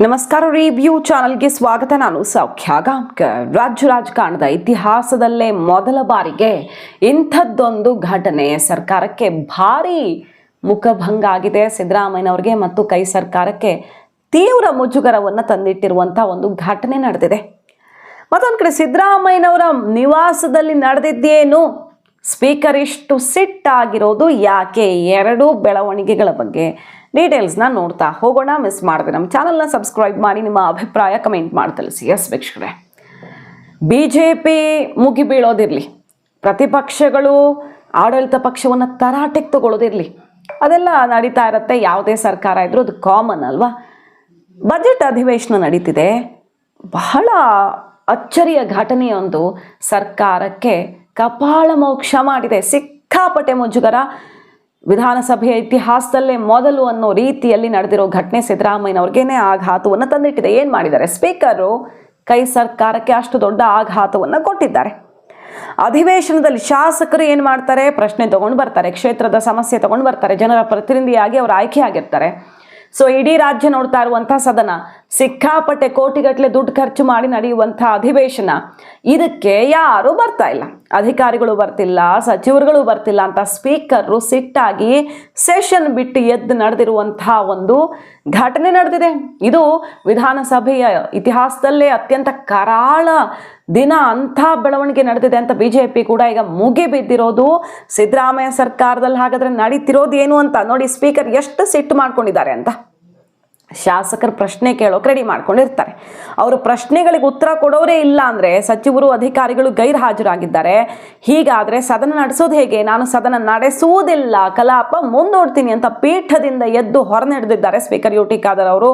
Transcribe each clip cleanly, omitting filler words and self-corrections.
ನಮಸ್ಕಾರ. ರಿವ್ಯೂ ಚಾನಲ್ಗೆ ಸ್ವಾಗತ. ನಾನು ಸೌಖ್ಯ ಗಾಂವ್ಕರ್. ರಾಜ್ಯ ರಾಜಕಾರಣದ ಇತಿಹಾಸದಲ್ಲೇ ಮೊದಲ ಬಾರಿಗೆ ಇಂಥದ್ದೊಂದು ಘಟನೆ ಸರ್ಕಾರಕ್ಕೆ ಭಾರಿ ಮುಖಭಂಗ ಆಗಿದೆ. ಸಿದ್ದರಾಮಯ್ಯನವರಿಗೆ ಮತ್ತು ಕೈ ಸರ್ಕಾರಕ್ಕೆ ತೀವ್ರ ಮುಜುಗರವನ್ನು ತಂದಿಟ್ಟಿರುವಂಥ ಒಂದು ಘಟನೆ ನಡೆದಿದೆ. ಮತ್ತೊಂದು ಕಡೆ ಸಿದ್ದರಾಮಯ್ಯನವರ ನಿವಾಸದಲ್ಲಿ ನಡೆದಿದ್ದೇನು, ಸ್ಪೀಕರ್ ಇಷ್ಟು ಸಿಟ್ಟಾಗಿರೋದು ಯಾಕೆ, ಎರಡೂ ಬೆಳವಣಿಗೆಗಳ ಬಗ್ಗೆ ಡೀಟೇಲ್ಸ್ನ ನೋಡ್ತಾ ಹೋಗೋಣ. ಮಿಸ್ ಮಾಡಿದ್ರೆ ನಮ್ಮ ಚಾನಲ್ನ ಸಬ್ಸ್ಕ್ರೈಬ್ ಮಾಡಿ, ನಿಮ್ಮ ಅಭಿಪ್ರಾಯ ಕಮೆಂಟ್ ಮಾಡಿ ತಿಳಿಸಿ. ಎಸ್ ವೀಕ್ಷಕರೇ, BJP ಮುಗಿ ಬೀಳೋದಿರಲಿ, ಪ್ರತಿಪಕ್ಷಗಳು ಆಡಳಿತ ಪಕ್ಷವನ್ನು ತರಾಟೆಗೆ ತಗೊಳ್ಳೋದಿರಲಿ, ಅದೆಲ್ಲ ನಡೀತಾ ಇರುತ್ತೆ. ಯಾವುದೇ ಸರ್ಕಾರ ಇದ್ರೂ ಅದು ಕಾಮನ್ ಅಲ್ವಾ. ಬಜೆಟ್ ಅಧಿವೇಶನ ನಡೀತಿದೆ. ಬಹಳ ಅಚ್ಚರಿಯ ಘಟನೆಯೊಂದು ಸರ್ಕಾರಕ್ಕೆ ಕಪಾಳ ಮೋಕ್ಷ ಮಾಡಿದೆ. ಸಿಕ್ಕಾಪಟ್ಟೆ ಮುಜುಗರ. ವಿಧಾನಸಭೆಯ ಇತಿಹಾಸದಲ್ಲೇ ಮೊದಲು ಅನ್ನೋ ರೀತಿಯಲ್ಲಿ ನಡೆದಿರೋ ಘಟನೆ ಸಿದ್ದರಾಮಯ್ಯನವ್ರಿಗೇನೆ ಆಘಾತವನ್ನು ತಂದಿಟ್ಟಿದೆ. ಏನು ಮಾಡಿದ್ದಾರೆ ಸ್ಪೀಕರು? ಕೈ ಸರ್ಕಾರಕ್ಕೆ ಅಷ್ಟು ದೊಡ್ಡ ಆಘಾತವನ್ನು ಕೊಟ್ಟಿದ್ದಾರೆ. ಅಧಿವೇಶನದಲ್ಲಿ ಶಾಸಕರು ಏನು ಮಾಡ್ತಾರೆ? ಪ್ರಶ್ನೆ ತಗೊಂಡು ಬರ್ತಾರೆ, ಕ್ಷೇತ್ರದ ಸಮಸ್ಯೆ ತಗೊಂಡು ಬರ್ತಾರೆ, ಜನರ ಪ್ರತಿನಿಧಿಯಾಗಿ ಅವರು ಆಯ್ಕೆ ಆಗಿರ್ತಾರೆ. ಸೊ ಇಡೀ ರಾಜ್ಯ ನೋಡ್ತಾ ಇರುವಂಥ ಸದನ, ಸಿಕ್ಕಾಪಟ್ಟೆ ಕೋಟಿಗಟ್ಟಲೆ ದುಡ್ಡು ಖರ್ಚು ಮಾಡಿ ನಡೆಯುವಂಥ ಅಧಿವೇಶನ, ಇದಕ್ಕೆ ಯಾರೂ ಬರ್ತಾ ಇಲ್ಲ. ಅಧಿಕಾರಿಗಳು ಬರ್ತಿಲ್ಲ, ಸಚಿವರುಗಳು ಬರ್ತಿಲ್ಲ ಅಂತ ಸ್ಪೀಕರು ಸಿಟ್ಟಾಗಿ ಸೆಷನ್ ಬಿಟ್ಟು ಎದ್ದು ನಡೆದಿರುವಂಥ ಒಂದು ಘಟನೆ ನಡೆದಿದೆ. ಇದು ವಿಧಾನಸಭೆಯ ಇತಿಹಾಸದಲ್ಲೇ ಅತ್ಯಂತ ಕರಾಳ ದಿನ. ಅಂಥ ಬೆಳವಣಿಗೆ ನಡೆದಿದೆ ಅಂತ BJP ಕೂಡ ಈಗ ಮುಗಿ ಬಿದ್ದಿರೋದು. ಸಿದ್ದರಾಮಯ್ಯ ಸರ್ಕಾರದಲ್ಲಿ ಹಾಗಾದ್ರೆ ನಡೀತಿರೋದು ಏನು ಅಂತ ನೋಡಿ. ಸ್ಪೀಕರ್ ಎಷ್ಟು ಸಿಟ್ಟು ಮಾಡ್ಕೊಂಡಿದ್ದಾರೆ ಅಂತ. ಶಾಸಕರು ಪ್ರಶ್ನೆ ಕೇಳೋಕೆ ರೆಡಿ ಮಾಡ್ಕೊಂಡಿರ್ತಾರೆ. ಅವರು ಪ್ರಶ್ನೆಗಳಿಗೆ ಉತ್ತರ ಕೊಡೋರೇ ಇಲ್ಲ ಅಂದರೆ ಸಚಿವರು ಅಧಿಕಾರಿಗಳು ಗೈರು ಹಾಜರಾಗಿದ್ದಾರೆ. ಹೀಗಾದರೆ ಸದನ ನಡೆಸೋದು ಹೇಗೆ? ನಾನು ಸದನ ನಡೆಸುವುದಿಲ್ಲ, ಕಲಾಪ ಮುಂದೂಡ್ತೀನಿ ಅಂತ ಪೀಠದಿಂದ ಎದ್ದು ಹೊರನಡೆದಿದ್ದಾರೆ ಸ್ಪೀಕರ್ UT ಖಾದರ್ ಅವರು.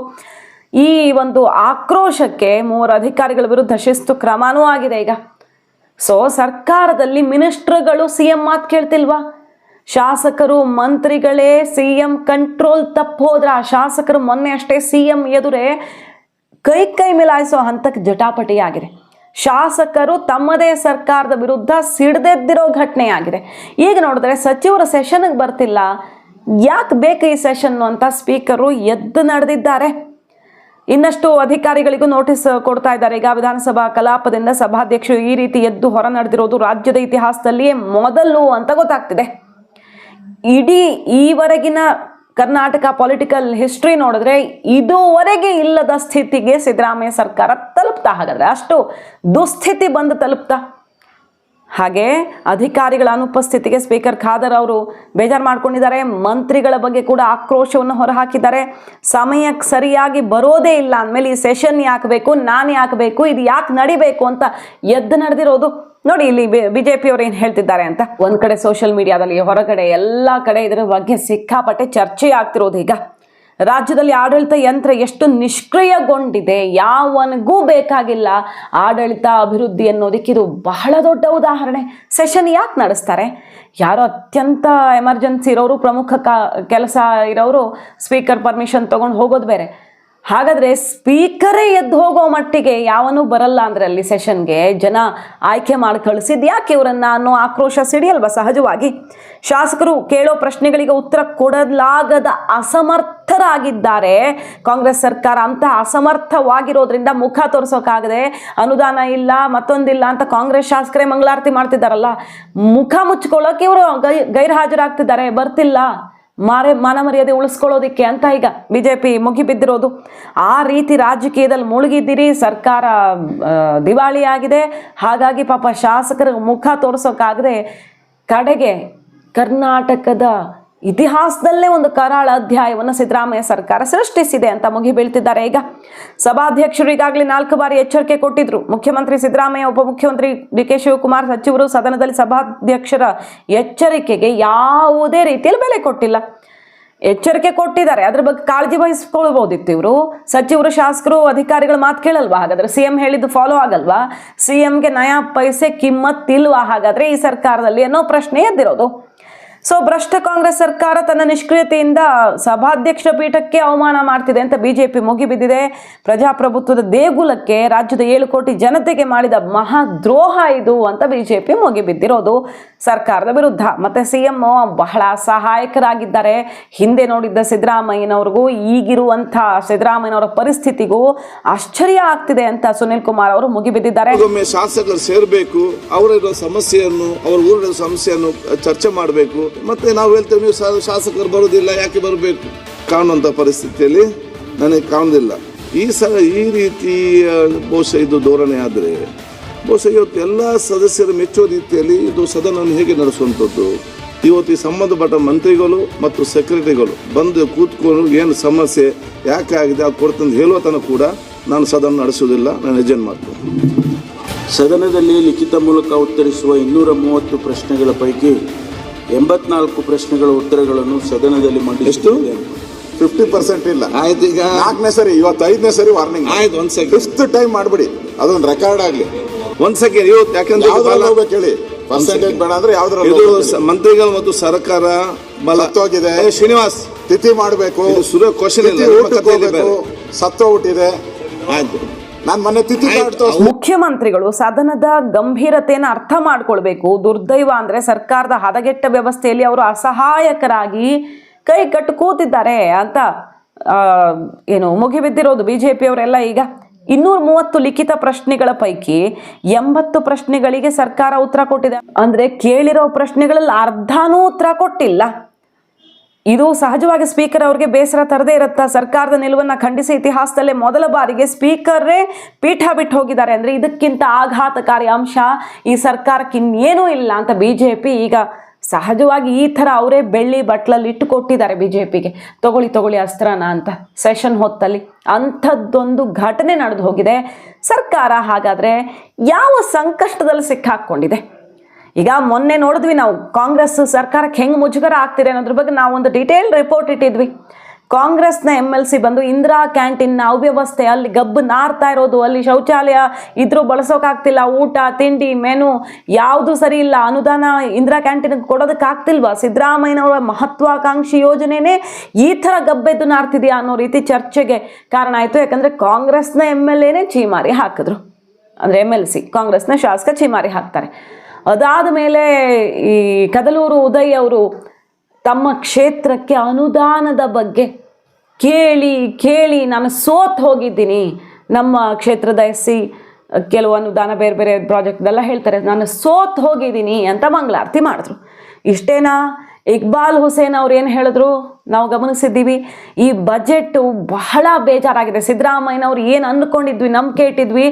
ಈ ಒಂದು ಆಕ್ರೋಶಕ್ಕೆ 3 ಅಧಿಕಾರಿಗಳ ವಿರುದ್ಧ ಶಿಸ್ತು ಕ್ರಮನೂ ಆಗಿದೆ ಈಗ. ಸೊ ಸರ್ಕಾರದಲ್ಲಿ ಮಿನಿಸ್ಟ್ರುಗಳು CM ಮಾತು ಕೇಳ್ತಿಲ್ವಾ? ಶಾಸಕರು ಮಂತ್ರಿಗಳೇ CM ಕಂಟ್ರೋಲ್ ತಪ್ಪೋದ್ರ? ಶಾಸಕರು ಮೊನ್ನೆ ಅಷ್ಟೇ CM ಎದುರೇ ಕೈ ಮಿಲಾಯಿಸೋ ಹಂತಕ್ಕೆ ಜಟಾಪಟಿಯಾಗಿದೆ. ಶಾಸಕರು ತಮ್ಮದೇ ಸರ್ಕಾರದ ವಿರುದ್ಧ ಸಿಡ್ದೆದ್ದಿರೋ ಘಟನೆ ಆಗಿದೆ. ಈಗ ನೋಡಿದ್ರೆ ಸಚಿವರು ಸೆಷನ್ಗೆ ಬರ್ತಿಲ್ಲ, ಯಾಕೆ ಬೇಕು ಈ ಸೆಷನ್ನು ಅಂತ ಸ್ಪೀಕರು ಎದ್ದು ನಡೆದಿದ್ದಾರೆ. ಇನ್ನಷ್ಟು ಅಧಿಕಾರಿಗಳಿಗೂ ನೋಟಿಸ್ ಕೊಡ್ತಾ ಇದ್ದಾರೆ. ಈಗ ವಿಧಾನಸಭಾ ಕಲಾಪದಿಂದ ಸಭಾಧ್ಯಕ್ಷರು ಈ ರೀತಿ ಎದ್ದು ಹೊರ ನಡೆದಿರೋದು ರಾಜ್ಯದ ಇತಿಹಾಸದಲ್ಲಿಯೇ ಮೊದಲು ಅಂತ ಗೊತ್ತಾಗ್ತಿದೆ. ಇಡೀ ಈವರೆಗಿನ ಕರ್ನಾಟಕ ಪೊಲಿಟಿಕಲ್ ಹಿಸ್ಟ್ರಿ ನೋಡಿದ್ರೆ ಇದುವರೆಗೆ ಇಲ್ಲದ ಸ್ಥಿತಿಗೆ ಸಿದ್ದರಾಮಯ್ಯ ಸರ್ಕಾರ ತಲುಪ್ತಾ. ಹಾಗಾದ್ರೆ ಅಷ್ಟು ದುಸ್ಥಿತಿ ಬಂದು ತಲುಪ್ತಾ. ಹಾಗೆ ಅಧಿಕಾರಿಗಳ ಅನುಪಸ್ಥಿತಿಗೆ ಸ್ಪೀಕರ್ ಖಾದರ್ ಅವರು ಬೇಜಾರು ಮಾಡ್ಕೊಂಡಿದ್ದಾರೆ. ಮಂತ್ರಿಗಳ ಬಗ್ಗೆ ಕೂಡ ಆಕ್ರೋಶವನ್ನು ಹೊರಹಾಕಿದ್ದಾರೆ. ಸಮಯಕ್ಕೆ ಸರಿಯಾಗಿ ಬರೋದೇ ಇಲ್ಲ ಅಂದಮೇಲೆ ಈ ಸೆಷನ್ ಯಾಕೆ ಬೇಕು, ನಾನು ಯಾಕೆ ಬೇಕು, ಇದು ಯಾಕೆ ನಡಿಬೇಕು ಅಂತ ಎದ್ದು ನಡೆದಿರೋದು ನೋಡಿ. ಇಲ್ಲಿ BJP ಅವರು ಏನು ಹೇಳ್ತಿದ್ದಾರೆ ಅಂತ. ಒಂದ್ ಕಡೆ ಸೋಷಿಯಲ್ ಮೀಡಿಯಾದಲ್ಲಿ, ಹೊರಗಡೆ ಎಲ್ಲ ಕಡೆ ಇದರ ಬಗ್ಗೆ ಸಿಕ್ಕಾಪಟ್ಟೆ ಚರ್ಚೆ ಆಗ್ತಿರೋದು. ಈಗ ರಾಜ್ಯದಲ್ಲಿ ಆಡಳಿತ ಯಂತ್ರ ಎಷ್ಟು ನಿಷ್ಕ್ರಿಯಗೊಂಡಿದೆ, ಯಾವನಿಗೂ ಬೇಕಾಗಿಲ್ಲ ಆಡಳಿತ ಅಭಿವೃದ್ಧಿ ಅನ್ನೋದಕ್ಕೆ ಇದು ಬಹಳ ದೊಡ್ಡ ಉದಾಹರಣೆ. ಸೆಷನ್ ಯಾಕೆ ನಡೆಸ್ತಾರೆ? ಯಾರೋ ಅತ್ಯಂತ ಎಮರ್ಜೆನ್ಸಿ ಇರೋರು, ಪ್ರಮುಖ ಕೆಲಸ ಇರೋರು ಸ್ಪೀಕರ್ ಪರ್ಮಿಷನ್ ತಗೊಂಡು ಹೋಗೋದು ಬೇರೆ. ಹಾಗಾದರೆ ಸ್ಪೀಕರೇ ಎದ್ದು ಹೋಗೋ ಮಟ್ಟಿಗೆ ಯಾವನೂ ಬರಲ್ಲ ಅಂದರೆ ಅಲ್ಲಿ ಸೆಷನ್ಗೆ ಜನ ಆಯ್ಕೆ ಮಾಡಿ ಕಳಿಸಿದ್ದು ಯಾಕೆ ಇವರನ್ನು ಅನ್ನೋ ಆಕ್ರೋಶ ಸಿಡಿಯಲ್ವಾ ಸಹಜವಾಗಿ. ಶಾಸಕರು ಕೇಳೋ ಪ್ರಶ್ನೆಗಳಿಗೆ ಉತ್ತರ ಕೊಡಲಾಗದ ಅಸಮರ್ಥರಾಗಿದ್ದಾರೆ ಕಾಂಗ್ರೆಸ್ ಸರ್ಕಾರ. ಅಂತ ಅಸಮರ್ಥವಾಗಿರೋದ್ರಿಂದ ಮುಖ ತೋರಿಸೋಕ್ಕಾಗದೆ, ಅನುದಾನ ಇಲ್ಲ ಮತ್ತೊಂದಿಲ್ಲ ಅಂತ ಕಾಂಗ್ರೆಸ್ ಶಾಸಕರೇ ಮಂಗಳಾರತಿ ಮಾಡ್ತಿದ್ದಾರಲ್ಲ, ಮುಖ ಮುಚ್ಕೊಳ್ಳೋಕೆ ಇವರು ಗೈರು ಹಾಜರಾಗ್ತಿದ್ದಾರೆ, ಬರ್ತಿಲ್ಲ ಮಾನ ಮರ್ಯಾದೆ ಉಳಿಸ್ಕೊಳ್ಳೋದಿಕ್ಕೆ ಅಂತ ಈಗ BJP ಮುಗಿ ಬಿದ್ದಿರೋದು. ಆ ರೀತಿ ರಾಜಕೀಯದಲ್ಲಿ ಮುಳುಗಿದ್ದೀರಿ. ಸರ್ಕಾರ ದಿವಾಳಿಯಾಗಿದೆ. ಹಾಗಾಗಿ ಪಾಪ ಶಾಸಕರ ಮುಖ ತೋರಿಸೋಕ್ಕಾಗದೆ ಕಡೆಗೆ ಕರ್ನಾಟಕದ ಇತಿಹಾಸದಲ್ಲೇ ಒಂದು ಕರಾಳ ಅಧ್ಯಾಯವನ್ನು ಸಿದ್ದರಾಮಯ್ಯ ಸರ್ಕಾರ ಸೃಷ್ಟಿಸಿದೆ ಅಂತ ಮುಗಿ ಬೀಳ್ತಿದ್ದಾರೆ. ಈಗ ಸಭಾಧ್ಯಕ್ಷರು ಈಗಾಗಲೇ 4 ಬಾರಿ ಎಚ್ಚರಿಕೆ ಕೊಟ್ಟಿದ್ರು. ಮುಖ್ಯಮಂತ್ರಿ ಸಿದ್ದರಾಮಯ್ಯ, ಉಪಮುಖ್ಯಮಂತ್ರಿ DK ಶಿವಕುಮಾರ್, ಸಚಿವರು ಸದನದಲ್ಲಿ ಸಭಾಧ್ಯಕ್ಷರ ಎಚ್ಚರಿಕೆಗೆ ಯಾವುದೇ ರೀತಿಯಲ್ಲಿ ಬೆಲೆ ಕೊಟ್ಟಿಲ್ಲ. ಎಚ್ಚರಿಕೆ ಕೊಟ್ಟಿದ್ದಾರೆ, ಅದ್ರ ಬಗ್ಗೆ ಕಾಳಜಿ ವಹಿಸ್ಕೊಳ್ಬೋದಿತ್ತು ಇವರು. ಸಚಿವರು, ಶಾಸಕರು, ಅಧಿಕಾರಿಗಳ ಮಾತು ಕೇಳಲ್ವಾ? ಹಾಗಾದ್ರೆ CM ಹೇಳಿದ್ದು ಫಾಲೋ ಆಗಲ್ವಾ? CMಗೆ ನಯಾ ಪೈಸೆ ಕಿಮ್ಮತ್ತಿಲ್ವಾ ಹಾಗಾದ್ರೆ ಈ ಸರ್ಕಾರದಲ್ಲಿ ಅನ್ನೋ ಪ್ರಶ್ನೆ ಎದ್ದಿರೋದು. ಸೊ ಭ್ರಷ್ಟ ಕಾಂಗ್ರೆಸ್ ಸರ್ಕಾರ ತನ್ನ ನಿಷ್ಕ್ರಿಯತೆಯಿಂದ ಸಭಾಧ್ಯಕ್ಷ ಪೀಠಕ್ಕೆ ಅವಮಾನ ಮಾಡ್ತಿದೆ ಅಂತ ಬಿಜೆಪಿ ಮುಗಿಬಿದ್ದಿದೆ. ಪ್ರಜಾಪ್ರಭುತ್ವದ ದೇಗುಲಕ್ಕೆ, ರಾಜ್ಯದ 7 ಕೋಟಿ ಜನತೆಗೆ ಮಾಡಿದ ಮಹಾದ್ರೋಹ ಇದು ಅಂತ ಬಿಜೆಪಿ ಮುಗಿಬಿದ್ದಿರೋದು ಸರ್ಕಾರದ ವಿರುದ್ಧ. ಮತ್ತೆ ಸಿಎಂ ಬಹಳ ಸಹಾಯಕರಾಗಿದ್ದಾರೆ. ಹಿಂದೆ ನೋಡಿದ್ದ ಸಿದ್ದರಾಮಯ್ಯನವ್ರಿಗೂ ಈಗಿರುವಂಥ ಸಿದ್ದರಾಮಯ್ಯನವರ ಪರಿಸ್ಥಿತಿಗೂ ಆಶ್ಚರ್ಯ ಆಗ್ತಿದೆ ಅಂತ ಸುನಿಲ್ ಕುಮಾರ್ ಅವರು ಮುಗಿಬಿದ್ದಿದ್ದಾರೆ. ಶಾಸಕರು ಸೇರ್ಬೇಕು, ಅವರ ಸಮಸ್ಯೆಯನ್ನು, ಅವರ ಊರಿನ ಸಮಸ್ಯೆಯನ್ನು ಚರ್ಚೆ ಮಾಡಬೇಕು. ಮತ್ತೆ ನಾವು ಹೇಳ್ತೇವೆ ನೀವು ಶಾಸಕರು ಬರುವುದಿಲ್ಲ, ಯಾಕೆ ಬರಬೇಕು ಕಾಣುವಂಥ ಪರಿಸ್ಥಿತಿಯಲ್ಲಿ ನನಗೆ ಕಾಣುವುದಿಲ್ಲ. ಈ ರೀತಿ ಬಹುಶಃ ಇದು ಧೋರಣೆ ಆದರೆ ಬಹುಶಃ ಇವತ್ತು ಎಲ್ಲ ಸದಸ್ಯರು ಮೆಚ್ಚುವ ರೀತಿಯಲ್ಲಿ ಇದು ಸದನವನ್ನು ಹೇಗೆ ನಡೆಸುವಂಥದ್ದು. ಇವತ್ತು ಈ ಸಂಬಂಧಪಟ್ಟ ಮಂತ್ರಿಗಳು ಮತ್ತು ಸೆಕ್ರೆಟರಿಗಳು ಬಂದು ಕೂತ್ಕೊಂಡು ಏನು ಸಮಸ್ಯೆ ಯಾಕೆ ಆಗಿದೆ ಅದು ಕೊಡ್ತಂದು ಹೇಳುವ ತನಕ ಕೂಡ ನಾನು ಸದನ ನಡೆಸುವುದಿಲ್ಲ, ನಾನು ಎಜೆಂಟ್ ಮಾಡ್ತೇನೆ. ಸದನದಲ್ಲಿ ಲಿಖಿತ ಮೂಲಕ ಉತ್ತರಿಸುವ 230 ಪ್ರಶ್ನೆಗಳ ಪೈಕಿ 84 ಪ್ರಶ್ನೆಗಳ ಉತ್ತರಗಳನ್ನು ಸದನದಲ್ಲಿ ಮಂಡಿಸಿ ಎಷ್ಟು 50% ಇಲ್ಲ. ಆಯ್ತು, ಈಗ 4ನೇ ಸರಿ, ಇವತ್ತು 5ನೇ ಸರಿ ವಾರ್ನಿಂಗ್. ಆಯ್ತು, 1 ಸೆಕೆಂಡ್ 5th ಟೈಮ್ ಮಾಡ್ಬಿಡಿ, ಅದೊಂದು ರೆಕಾರ್ಡ್ ಆಗ್ಲಿ. 1 ಸೆಕೆಂಡ್. ಇವತ್ತು ಯಾಕಂದ್ರೆ ಹೋಗ್ಬೇಕು ಹೇಳಿ, ಪರ್ಸೆಂಟೇಜ್ ಬೇಡ ಅಂದ್ರೆ ಯಾವ್ದ್ರಲ್ಲಿ ಇದು ಮಂತ್ರಿಗಳು ಮತ್ತು ಸರ್ಕಾರ ಸತ್ತೋಗಿದೆ. ಶ್ರೀನಿವಾಸ್ ತಿಥಿ ಮಾಡಬೇಕು, ಕ್ವಶನ್ ಸತ್ತೋಗ್ಬಿಟ್ಟಿದೆ. ಆಯ್ತು, ನಾನು ಮೊನ್ನೆ ತಿಥಿ ಮುಖ್ಯಮಂತ್ರಿಗಳು ಸದನದ ಗಂಭೀರತೆಯನ್ನು ಅರ್ಥ ಮಾಡ್ಕೊಳ್ಬೇಕು. ದುರ್ದೈವ ಅಂದ್ರೆ ಸರ್ಕಾರದ ಹದಗೆಟ್ಟ ವ್ಯವಸ್ಥೆಯಲ್ಲಿ ಅವರು ಅಸಹಾಯಕರಾಗಿ ಕೈ ಕಟ್ಟು ಕೂತಿದ್ದಾರೆ ಅಂತ ಏನು ಮುಗಿಬಿದ್ದಿರೋದು ಬಿಜೆಪಿ ಅವರೆಲ್ಲ. ಈಗ 230 ಲಿಖಿತ ಪ್ರಶ್ನೆಗಳ ಪೈಕಿ 80 ಪ್ರಶ್ನೆಗಳಿಗೆ ಸರ್ಕಾರ ಉತ್ತರ ಕೊಟ್ಟಿದೆ. ಅಂದ್ರೆ ಕೇಳಿರೋ ಪ್ರಶ್ನೆಗಳಲ್ಲಿ ಅರ್ಧನೂ ಉತ್ತರ ಕೊಟ್ಟಿಲ್ಲ. ಇದು ಸಹಜವಾಗಿ ಸ್ಪೀಕರ್ ಅವ್ರಿಗೆ ಬೇಸರ ತರದೇ ಇರುತ್ತಾ? ಸರ್ಕಾರದ ನಿಲುವನ್ನು ಖಂಡಿಸಿ ಇತಿಹಾಸದಲ್ಲೇ ಮೊದಲ ಬಾರಿಗೆ ಸ್ಪೀಕರೇ ಪೀಠ ಬಿಟ್ಟು ಹೋಗಿದ್ದಾರೆ. ಅಂದರೆ ಇದಕ್ಕಿಂತ ಆಘಾತಕಾರಿ ಅಂಶ ಈ ಸರ್ಕಾರಕ್ಕೆ ಇನ್ನೇನೂ ಇಲ್ಲ ಅಂತ ಬಿಜೆಪಿ ಈಗ ಸಹಜವಾಗಿ ಈ ಥರ ಅವರೇ ಬೆಳ್ಳಿ ಬಟ್ಲಲ್ಲಿ ಇಟ್ಟು ಕೊಟ್ಟಿದ್ದಾರೆ ಬಿಜೆಪಿಗೆ. ತಗೊಳ್ಳಿ ಅಸ್ತ್ರನ ಅಂತ ಸೆಷನ್ ಹೊತ್ತಲ್ಲಿ ಅಂಥದ್ದೊಂದು ಘಟನೆ ನಡೆದು ಹೋಗಿದೆ. ಸರ್ಕಾರ ಹಾಗಾದರೆ ಯಾವ ಸಂಕಷ್ಟದಲ್ಲಿ ಸಿಕ್ಕಾಕ್ಕೊಂಡಿದೆ? ಈಗ ಮೊನ್ನೆ ನೋಡಿದ್ವಿ ನಾವು ಕಾಂಗ್ರೆಸ್ ಸರ್ಕಾರಕ್ಕೆ ಹೆಂಗೆ ಮುಜುಗರ ಆಗ್ತಿದೆ ಅನ್ನೋದ್ರ ಬಗ್ಗೆ ನಾವು ಒಂದು ಡೀಟೇಲ್ ರಿಪೋರ್ಟ್ ಇಟ್ಟಿದ್ವಿ. ಕಾಂಗ್ರೆಸ್ನ MLC ಬಂದು ಇಂದಿರಾ ಕ್ಯಾಂಟೀನ್ನ ಅವ್ಯವಸ್ಥೆ, ಅಲ್ಲಿ ಗಬ್ಬು ನಾರ್ತಾ ಇರೋದು, ಅಲ್ಲಿ ಶೌಚಾಲಯ ಇದ್ರೂ ಬಳಸೋಕ್ಕಾಗ್ತಿಲ್ಲ, ಊಟ ತಿಂಡಿ ಮೆನು ಯಾವುದು ಸರಿ ಇಲ್ಲ, ಅನುದಾನ ಇಂದಿರಾ ಕ್ಯಾಂಟೀನ್ಗೆ ಕೊಡೋದಕ್ಕಾಗ್ತಿಲ್ವಾ, ಸಿದ್ದರಾಮಯ್ಯನವರ ಮಹತ್ವಾಕಾಂಕ್ಷಿ ಯೋಜನೆನೇ ಈ ಥರ ಗಬ್ಬೆದ್ದು ನಾರ್ತಿದೆಯಾ ಅನ್ನೋ ರೀತಿ ಚರ್ಚೆಗೆ ಕಾರಣ ಆಯಿತು. ಯಾಕಂದರೆ ಕಾಂಗ್ರೆಸ್ನ MLAನೇ ಚೀಮಾರಿ ಹಾಕಿದ್ರು. ಅಂದರೆ MLC ಕಾಂಗ್ರೆಸ್ನ ಶಾಸಕ ಚೀಮಾರಿ ಹಾಕ್ತಾರೆ. ಅದಾದ ಮೇಲೆ ಈ ಕದಲೂರು ಉದಯ್ ಅವರು ತಮ್ಮ ಕ್ಷೇತ್ರಕ್ಕೆ ಅನುದಾನದ ಬಗ್ಗೆ ಕೇಳಿ ನಾನು ಸೋತ್ ಹೋಗಿದ್ದೀನಿ, ನಮ್ಮ ಕ್ಷೇತ್ರದ SC ಕೆಲವು ಅನುದಾನ ಬೇರೆ ಬೇರೆ ಪ್ರಾಜೆಕ್ಟ್ದೆಲ್ಲ ಹೇಳ್ತಾರೆ, ನಾನು ಸೋತ್ ಹೋಗಿದ್ದೀನಿ ಅಂತ ಮಂಗಳಾರತಿ ಮಾಡಿದ್ರು. ಇಷ್ಟೇನಾ? ಇಕ್ಬಾಲ್ ಹುಸೇನ್ ಅವ್ರು ಏನು ಹೇಳಿದ್ರು ನಾವು ಗಮನಿಸಿದ್ದೀವಿ. ಈ ಬಜೆಟ್ ಬಹಳ ಬೇಜಾರಾಗಿದೆ, ಸಿದ್ದರಾಮಯ್ಯನವ್ರು ಏನು ಅಂದ್ಕೊಂಡಿದ್ವಿ, ನಂಬಿಕೆ ಇಟ್ಟಿದ್ವಿ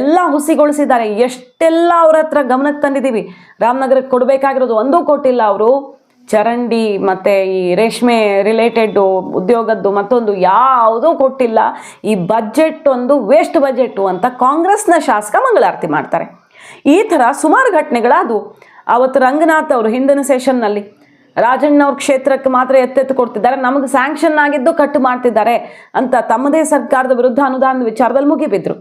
ಎಲ್ಲ ಹುಸಿಗೊಳಿಸಿದ್ದಾರೆ, ಎಷ್ಟೆಲ್ಲ ಅವ್ರ ಹತ್ರ ಗಮನಕ್ಕೆ ತಂದಿದ್ದೀವಿ. ರಾಮನಗರಕ್ಕೆ ಕೊಡಬೇಕಾಗಿರೋದು ಒಂದೂ ಕೊಟ್ಟಿಲ್ಲ ಅವರು. ಚರಂಡಿ ಮತ್ತು ಈ ರೇಷ್ಮೆ ರಿಲೇಟೆಡ್ಡು ಉದ್ಯೋಗದ್ದು ಮತ್ತೊಂದು ಯಾವುದೂ ಕೊಟ್ಟಿಲ್ಲ. ಈ ಬಜೆಟ್ ಒಂದು ವೇಸ್ಟ್ ಬಜೆಟ್ಟು ಅಂತ ಕಾಂಗ್ರೆಸ್ನ ಶಾಸಕ ಮಂಗಳಾರತಿ ಮಾಡ್ತಾರೆ. ಈ ಥರ ಸುಮಾರು ಘಟನೆಗಳದು. ಅವತ್ತು ರಂಗನಾಥ್ ಅವರು ಹಿಂದಿನ ಸೆಷನ್ನಲ್ಲಿ ರಾಜಣ್ಣವ್ರ ಕ್ಷೇತ್ರಕ್ಕೆ ಮಾತ್ರ ಎತ್ತೆತ್ತು ಕೊಡ್ತಿದ್ದಾರೆ, ನಮಗೆ ಸ್ಯಾಂಕ್ಷನ್ ಆಗಿದ್ದು ಕಟ್ಟು ಮಾಡ್ತಿದ್ದಾರೆ ಅಂತ ತಮ್ಮದೇ ಸರ್ಕಾರದ ವಿರುದ್ಧ ಅನುದಾನದ ವಿಚಾರದಲ್ಲಿ ಮುಗಿಬಿದ್ರು.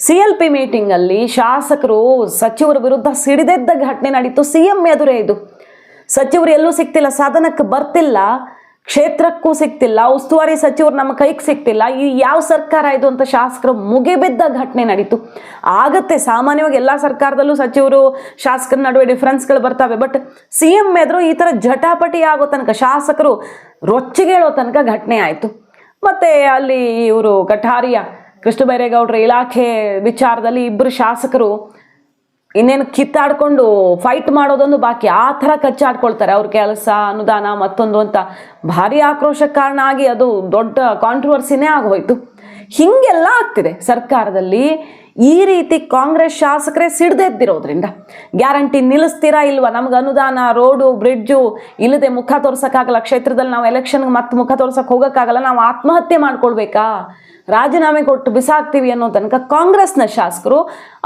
CLP ಮೀಟಿಂಗಲ್ಲಿ ಶಾಸಕರು ಸಚಿವರ ವಿರುದ್ಧ ಸಿಡಿದೆದ್ದ ಘಟನೆ ನಡೀತು. CM ಎದುರೇ ಇದು. ಸಚಿವರು ಎಲ್ಲೂ ಸಿಗ್ತಿಲ್ಲ, ಸದನಕ್ಕೆ ಬರ್ತಿಲ್ಲ, ಕ್ಷೇತ್ರಕ್ಕೂ ಸಿಗ್ತಿಲ್ಲ, ಉಸ್ತುವಾರಿ ಸಚಿವರು ನಮ್ಮ ಕೈಗೆ ಸಿಗ್ತಿಲ್ಲ, ಈ ಯಾವ ಸರ್ಕಾರ ಇದು ಅಂತ ಶಾಸಕರು ಮುಗಿಬಿದ್ದ ಘಟನೆ ನಡೀತು. ಆಗತ್ತೆ, ಸಾಮಾನ್ಯವಾಗಿ ಎಲ್ಲ ಸರ್ಕಾರದಲ್ಲೂ ಸಚಿವರು ಶಾಸಕರ ನಡುವೆ ಡಿಫ್ರೆನ್ಸ್ಗಳು ಬರ್ತವೆ. ಬಟ್ CM ಎದುರು ಈ ಥರ ಜಟಾಪಟಿ ಆಗೋ ತನಕ, ಶಾಸಕರು ರೊಚ್ಚಿಗೇಳೋ ತನಕ ಘಟನೆ ಆಯಿತು. ಮತ್ತು ಅಲ್ಲಿ ಇವರು ಕಠಾರಿಯ ಕೃಷ್ಣ ಬೈರೇಗೌಡರ ಇಲಾಖೆ ವಿಚಾರದಲ್ಲಿ ಇಬ್ಬರು ಶಾಸಕರು ಇನ್ನೇನು ಕಿತ್ತಾಡ್ಕೊಂಡು ಫೈಟ್ ಮಾಡೋದೊಂದು ಬಾಕಿ, ಆ ಥರ ಕಚ್ಚಾಡ್ಕೊಳ್ತಾರೆ. ಅವ್ರ ಕೆಲಸ ಅನುದಾನ ಮತ್ತೊಂದು ಅಂತ ಭಾರಿ ಆಕ್ರೋಶಕ್ಕೆ ಕಾರಣ ಆಗಿ ಅದು ದೊಡ್ಡ ಕಾಂಟ್ರವರ್ಸಿನೇ ಆಗೋಯ್ತು. ಹೀಗೆಲ್ಲ ಆಗ್ತಿದೆ ಸರ್ಕಾರದಲ್ಲಿ. ಈ ರೀತಿ ಕಾಂಗ್ರೆಸ್ ಶಾಸಕರೇ ಸಿಡ್ದೆದ್ದಿರೋದ್ರಿಂದ ಗ್ಯಾರಂಟಿ ನಿಲ್ಲಿಸ್ತೀರಾ ಇಲ್ವಾ, ನಮ್ಗೆ ಅನುದಾನ ರೋಡು ಬ್ರಿಡ್ಜು ಇಲ್ಲದೆ ಮುಖ ತೋರ್ಸೋಕ್ಕಾಗಲ್ಲ, ಕ್ಷೇತ್ರದಲ್ಲಿ ನಾವು ಎಲೆಕ್ಷನ್ಗೆ ಮತ್ತೆ ಮುಖ ತೋರ್ಸೋಕೆ ಹೋಗೋಕ್ಕಾಗಲ್ಲ, ನಾವು ಆತ್ಮಹತ್ಯೆ ಮಾಡ್ಕೊಳ್ಬೇಕಾ, ರಾಜೀನಾಮೆ ಕೊಟ್ಟು ಬಿಸಾಕ್ತೀವಿ ಅನ್ನೋ ತನಕ ಕಾಂಗ್ರೆಸ್ನ ಶಾಸಕರು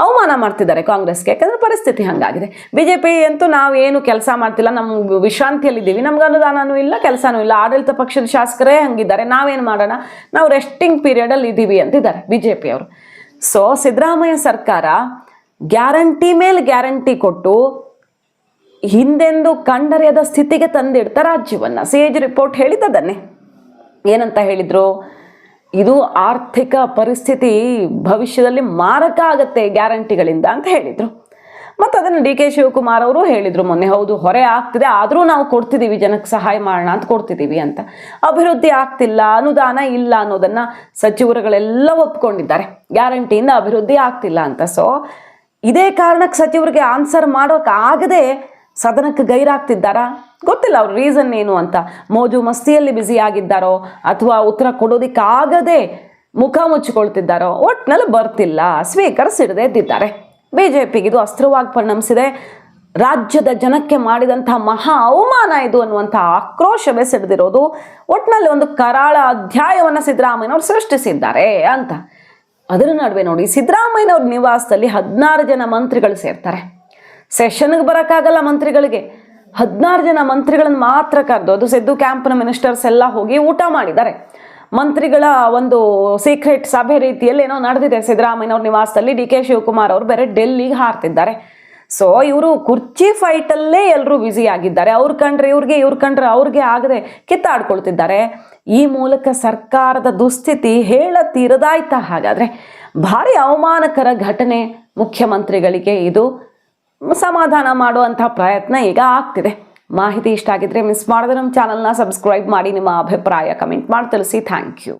ಅವಮಾನ ಮಾಡ್ತಿದ್ದಾರೆ ಕಾಂಗ್ರೆಸ್ಗೆ. ಯಾಕಂದರೆ ಪರಿಸ್ಥಿತಿ ಹಾಗಾಗಿದೆ. BJP ಅಂತೂ ನಾವೇನು ಕೆಲಸ ಮಾಡ್ತಿಲ್ಲ, ನಮ್ಮ ವಿಶ್ರಾಂತಿಯಲ್ಲಿದ್ದೀವಿ, ನಮ್ಗೆ ಅನುದಾನನೂ ಇಲ್ಲ ಕೆಲಸನೂ ಇಲ್ಲ, ಆಡಳಿತ ಪಕ್ಷದ ಶಾಸಕರೇ ಹಂಗಿದ್ದಾರೆ, ನಾವೇನು ಮಾಡೋಣ, ನಾವು ರೆಸ್ಟಿಂಗ್ ಪೀರಿಯಡಲ್ಲಿ ಇದ್ದೀವಿ ಅಂತಿದ್ದಾರೆ BJP ಅವರು. ಸೊ ಸಿದ್ದರಾಮಯ್ಯ ಸರ್ಕಾರ ಗ್ಯಾರಂಟಿ ಮೇಲೆ ಗ್ಯಾರಂಟಿ ಕೊಟ್ಟು ಹಿಂದೆಂದು ಕಂಡರಿಯದ ಸ್ಥಿತಿಗೆ ತಂದಿಡ್ತಾ ರಾಜ್ಯವನ್ನು. CAG ರಿಪೋರ್ಟ್ ಹೇಳಿದ್ದನ್ನೇ. ಏನಂತ ಹೇಳಿದ್ರು? ಇದು ಆರ್ಥಿಕ ಪರಿಸ್ಥಿತಿ ಭವಿಷ್ಯದಲ್ಲಿ ಮಾರಕ ಆಗತ್ತೆ ಗ್ಯಾರಂಟಿಗಳಿಂದ ಅಂತ ಹೇಳಿದರು. ಮತ್ತು ಅದನ್ನು DK ಶಿವಕುಮಾರ್ ಅವರು ಹೇಳಿದರು ಮೊನ್ನೆ. ಹೌದು, ಹೊರೆ ಆಗ್ತಿದೆ, ಆದರೂ ನಾವು ಕೊಡ್ತಿದ್ದೀವಿ, ಜನಕ್ಕೆ ಸಹಾಯ ಮಾಡೋಣ ಅಂತ ಕೊಡ್ತಿದ್ದೀವಿ ಅಂತ. ಅಭಿವೃದ್ಧಿ ಆಗ್ತಿಲ್ಲ, ಅನುದಾನ ಇಲ್ಲ ಅನ್ನೋದನ್ನು ಸಚಿವರುಗಳೆಲ್ಲ ಒಪ್ಕೊಂಡಿದ್ದಾರೆ. ಗ್ಯಾರಂಟಿಯಿಂದ ಅಭಿವೃದ್ಧಿ ಆಗ್ತಿಲ್ಲ ಅಂತ. ಸೊ ಇದೇ ಕಾರಣಕ್ಕೆ ಸಚಿವರಿಗೆ ಆನ್ಸರ್ ಮಾಡೋಕ್ಕಾಗದೆ ಸದನಕ್ಕೆ ಗೈರಾಗ್ತಿದ್ದಾರಾ? ಗೊತ್ತಿಲ್ಲ ಅವ್ರ ರೀಸನ್ ಏನು ಅಂತ. ಮೋಜು ಮಸ್ತಿಯಲ್ಲಿ ಬ್ಯುಸಿ ಆಗಿದ್ದಾರೋ ಅಥವಾ ಉತ್ತರ ಕೊಡೋದಕ್ಕಾಗದೆ ಮುಖ ಮುಚ್ಚಿಕೊಳ್ತಿದ್ದಾರೋ, ಒಟ್ಟಿನಲ್ಲಿ ಬರ್ತಿಲ್ಲ, ಸ್ಪೀಕರ್ ಸಿಡದೆದ್ದಿದ್ದಾರೆ. BJPಗೆ ಇದು ಅಸ್ತ್ರವಾಗಿ ಪರಿಣಮಿಸಿದೆ. ರಾಜ್ಯದ ಜನಕ್ಕೆ ಮಾಡಿದಂತಹ ಮಹಾ ಅವಮಾನ ಇದು ಅನ್ನುವಂಥ ಆಕ್ರೋಶವೇ ಸಿಡಿದಿರೋದು. ಒಟ್ಟಿನಲ್ಲಿ ಒಂದು ಕರಾಳ ಅಧ್ಯಾಯವನ್ನು ಸಿದ್ದರಾಮಯ್ಯನವರು ಸೃಷ್ಟಿಸಿದ್ದಾರೆ ಅಂತ. ಅದರ ನಡುವೆ ನೋಡಿ, ಸಿದ್ದರಾಮಯ್ಯನವ್ರ ನಿವಾಸದಲ್ಲಿ 16 ಜನ ಮಂತ್ರಿಗಳು ಸೇರ್ತಾರೆ. ಸೆಷನ್ಗೆ ಬರೋಕ್ಕಾಗಲ್ಲ ಮಂತ್ರಿಗಳಿಗೆ. 16 ಜನ ಮಂತ್ರಿಗಳನ್ನು ಮಾತ್ರ ಕರೆದು, ಅದು ಸಿದ್ದು ಕ್ಯಾಂಪ್ನ ಮಿನಿಸ್ಟರ್ಸ್ ಎಲ್ಲ ಹೋಗಿ ಊಟ ಮಾಡಿದ್ದಾರೆ. ಮಂತ್ರಿಗಳ ಒಂದು ಸೀಕ್ರೆಟ್ ಸಭೆ ರೀತಿಯಲ್ಲಿ ಏನೋ ನಡೆದಿದೆ ಸಿದ್ದರಾಮಯ್ಯನವ್ರ ನಿವಾಸದಲ್ಲಿ. DK ಶಿವಕುಮಾರ್ ಅವರು ಬೇರೆ ಡೆಲ್ಲಿಗೆ ಹಾರ್ತಿದ್ದಾರೆ. ಸೊ ಇವರು ಕುರ್ಚಿ ಫೈಟಲ್ಲೇ ಎಲ್ಲರೂ ಬ್ಯುಸಿ ಆಗಿದ್ದಾರೆ. ಅವ್ರು ಕಂಡ್ರೆ ಇವ್ರಿಗೆ, ಇವ್ರು ಕಂಡ್ರೆ ಅವ್ರಿಗೆ ಆಗದೆ ಕಿತ್ತಾಡ್ಕೊಳ್ತಿದ್ದಾರೆ. ಈ ಮೂಲಕ ಸರ್ಕಾರದ ದುಸ್ಥಿತಿ ಹೇಳತೀರದಾಯ್ತಾ? ಹಾಗಾದರೆ ಭಾರಿ ಅವಮಾನಕರ ಘಟನೆ ಮುಖ್ಯಮಂತ್ರಿಗಳಿಗೆ. ಇದು ಸಮಾಧಾನ ಮಾಡುವಂಥ ಪ್ರಯತ್ನ ಈಗ ಆಗ್ತಿದೆ. ಮಾಹಿತಿ ಇಷ್ಟ ಆಗಿದ್ರೆ ಮಿಸ್ ಮಾಡಿದ್ರೆ ನಮ್ಮ ಚಾನಲ್ನ ಸಬ್ಸ್ಕ್ರೈಬ್ ಮಾಡಿ. ನಿಮ್ಮ ಅಭಿಪ್ರಾಯ ಕಮೆಂಟ್ ಮಾಡಿ ತಿಳಿಸಿ. Thank you.